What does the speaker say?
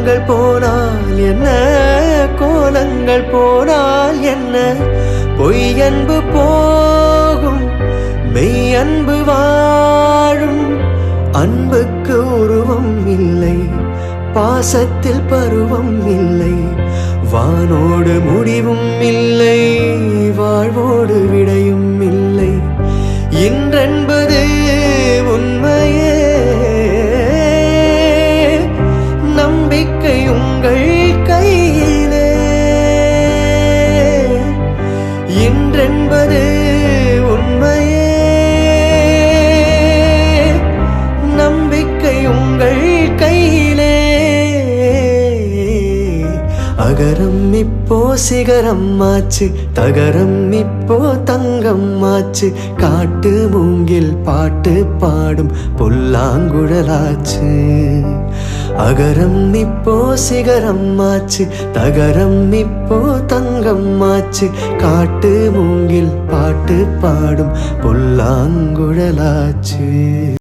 காலங்கள் போனால் என்ன, கோலங்கள் போனால் என்ன, பொய் அன்பு போகும் மெய் அன்பு வாழும். அன்புக்கு உருவம் இல்லை, பாசத்தில் பருவம் இல்லை, வானோடு முடிவும் இல்லை, வாழ்வோடு விடையும் இல்லை. இன்றென்பது உண்மையே, நம்பிக்கை உங்கள் கையிலே. இன்றென்பது உண்மையே, நம்பிக்கை உங்கள் கையிலே. அகரம் இப்போ சிகரம் ஆச்சு, தகரம் இப்போ தங்கம் ஆச்சு, காட்டு மூங்கில் பாட்டு பாடும் புல்லாங்குழலாச்சு. அகரம் இப்போ சிகரம் ஆச்சு, தகரம் இப்போ தங்கம் ஆச்சு, காட்டு மூங்கில் பாட்டு பாடும் புல்லாங்குழலாச்சு.